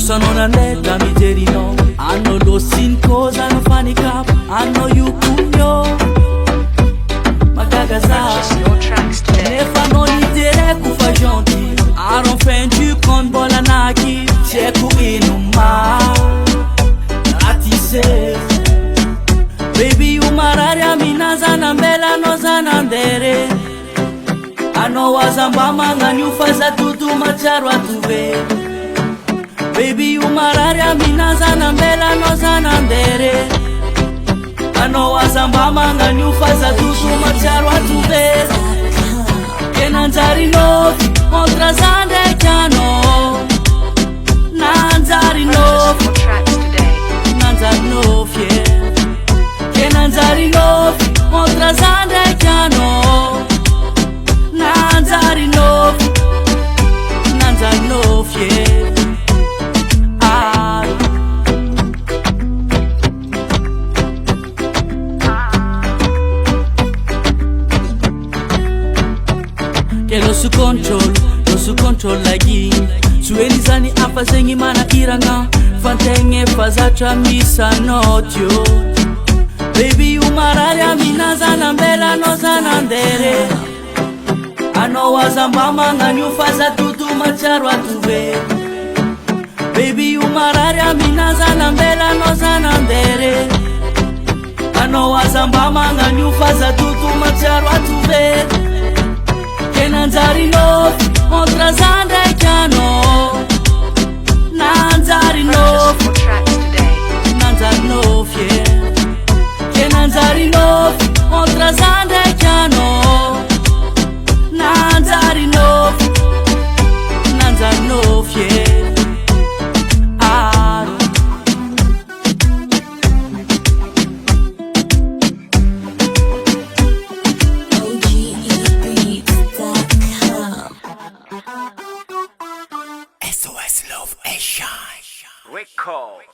sono una letta miserino. Hanno lo sin cosa non fanno i cap. Hanno you cugno. Ma cagasa. Ne fanno l'idea cu fa gentil. Aron fendi con bola naki. C'è cu inuma. Atise. Baby umarari aminaza na mbela noza na ndere. Ano wazamba manga nyufaza tutu macharo atuve. Baby umarari aminaza na mbela noza na ndere. Ano wazamba manga nyufaza tutu macharo atuve. Kenanzari novi kontra zande kano. Nanzari novi. Nanzari novi yeah. Kenanzari novi kontra zande kano. Nanzari novi. Nanzari novi yeah. Que lo su control lagi. Suelizani afazengi mana iranga. Fantenge fazacha misa notyo. Baby umarari aminaza na mbela noza na ndere. Ano wazamba manga nyufaza tutu macharo atuve. Baby umarari aminaza na mbela noza na ndere. Ano wazamba manga nyufaza tutu macharo atuve. Kenanzari novi kontra zande kano. Nanzari novi. Nanzari novi yeah. Kenanzari novi kontra zande kano. Nanzari novi. Nanzari novi yeah. SOS Love Asia. Record.